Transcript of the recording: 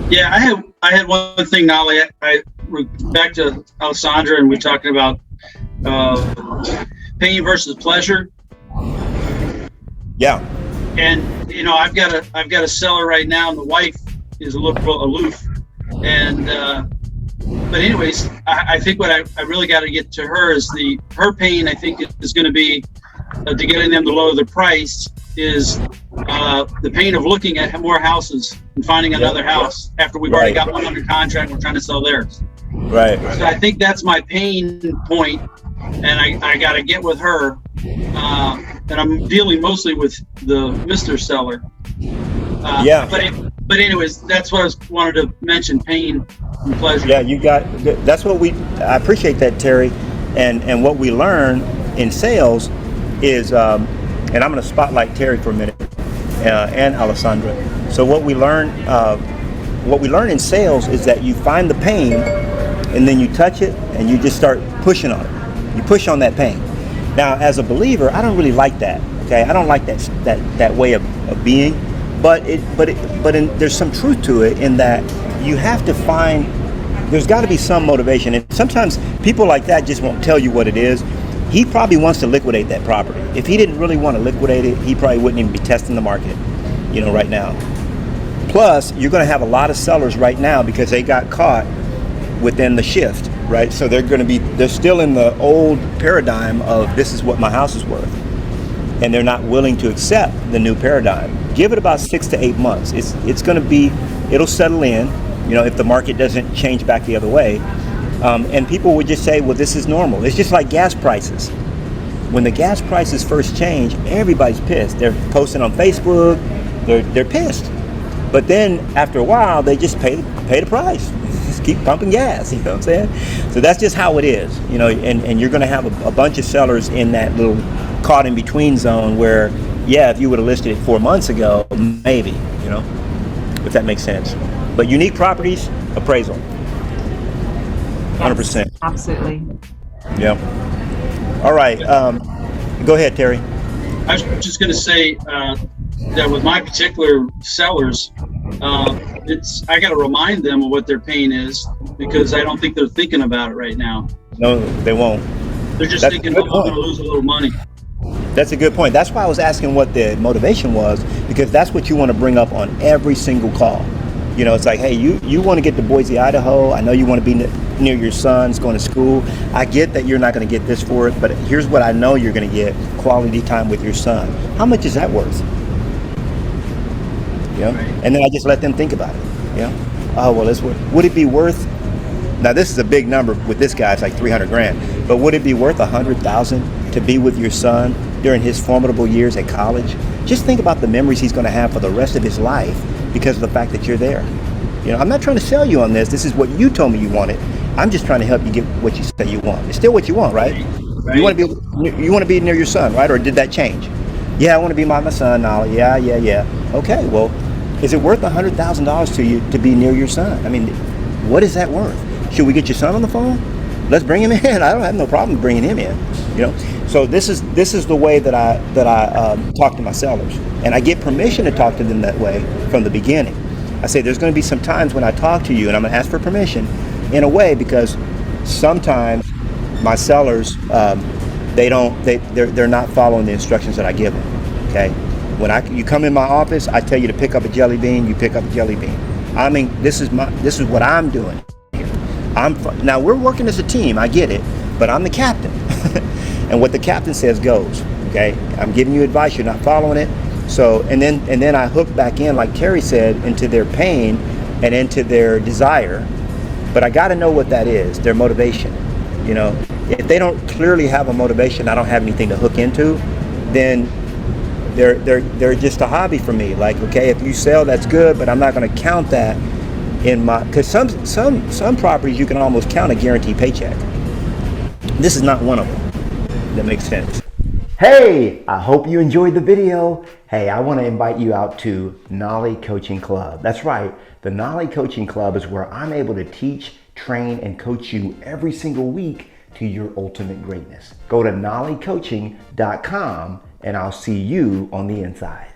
Yeah, I had one thing, Nolly. We're back to Alessandra, and we're talking about pain versus pleasure. Yeah. And I've got a seller right now, and the wife is a little aloof. And but anyways, I think what I really got to get to her is her pain. I think is going to be to getting them to lower the price is the pain of looking at more houses and finding another house after we've already got one under contract. We're trying to sell theirs. Right. So I think that's my pain point, and I got to get with her. And I'm dealing mostly with the Mr. Seller. Yeah. But anyways, that's what I wanted to mention: pain and pleasure. Yeah, that's what I appreciate that, Terry. And what we learn in sales is, and I'm going to spotlight Terry for a minute, and Alessandra. So what we learn in sales is that you find the pain, and then you touch it, and you just start pushing on it. You push on that pain. Now, as a believer, I don't really like that. Okay, I don't like that way of being. But there's some truth to it in that you have to find. There's got to be some motivation, and sometimes people like that just won't tell you what it is. He probably wants to liquidate that property. If he didn't really want to liquidate it, he probably wouldn't even be testing the market, right now. Plus, you're going to have a lot of sellers right now because they got caught within the shift, right? So they're still in the old paradigm of this is what my house is worth, and they're not willing to accept the new paradigm. Give it about 6 to 8 months. It'll settle in, if the market doesn't change back the other way. And people would just say, well, this is normal. It's just like gas prices. When the gas prices first change, everybody's pissed. They're posting on Facebook, they're pissed. But then after a while, they just pay the price. Just keep pumping gas, you know what I'm saying? So that's just how it is, and you're gonna have a bunch of sellers in that little caught in between zone where, yeah, if you would have listed it 4 months ago, maybe, if that makes sense. But unique properties, appraisal. 100%. Absolutely. Yeah. All right. Go ahead, Terry. I was just going to say that with my particular sellers, I got to remind them of what their pain is, because I don't think they're thinking about it right now. No, they won't. They're just thinking, I'm going to lose a little money. That's a good point. That's why I was asking what the motivation was, because that's what you want to bring up on every single call. It's like, hey, you want to get to Boise, Idaho. I know you want to be near your sons going to school. I get that you're not going to get this for it, but here's what I know you're going to get: quality time with your son. How much is that worth? And then I just let them think about it. Oh, well, would it be worth? Now this is a big number with this guy. It's like $300,000. But would it be worth $100,000 to be with your son during his formidable years at college? Just think about the memories he's going to have for the rest of his life because of the fact that you're there. I'm not trying to sell you on this. This is what you told me you wanted. I'm just trying to help you get what you say you want. It's still what you want, right? You want to be near your son, right? Or did that change? Yeah, I want to be my son now. Yeah. Okay, well, is it worth $100,000 to you to be near your son? I mean, what is that worth? Should we get your son on the phone? Let's bring him in. I don't have no problem bringing him in. So this is the way that I talk to my sellers, and I get permission to talk to them that way from the beginning. I say there's going to be some times when I talk to you, and I'm going to ask for permission, in a way, because sometimes my sellers they're not following the instructions that I give them. Okay, when you come in my office, I tell you to pick up a jelly bean. You pick up a jelly bean. I mean, this is what I'm doing. Now we're working as a team. I get it, but I'm the captain. And what the captain says goes. Okay, I'm giving you advice. You're not following it. So and then I hook back in, like Terry said, into their pain and into their desire. But I got to know what that is. Their motivation. If they don't clearly have a motivation, I don't have anything to hook into. Then they're just a hobby for me. Like, okay, if you sell, that's good, but I'm not going to count that in my, because some properties you can almost count a guaranteed paycheck. This is not one of them. That makes sense. Hey, I hope you enjoyed the video. Hey, I want to invite you out to Knolly Coaching Club. That's right. The Knolly Coaching Club is where I'm able to teach, train, and coach you every single week to your ultimate greatness. Go to knollycoaching.com and I'll see you on the inside.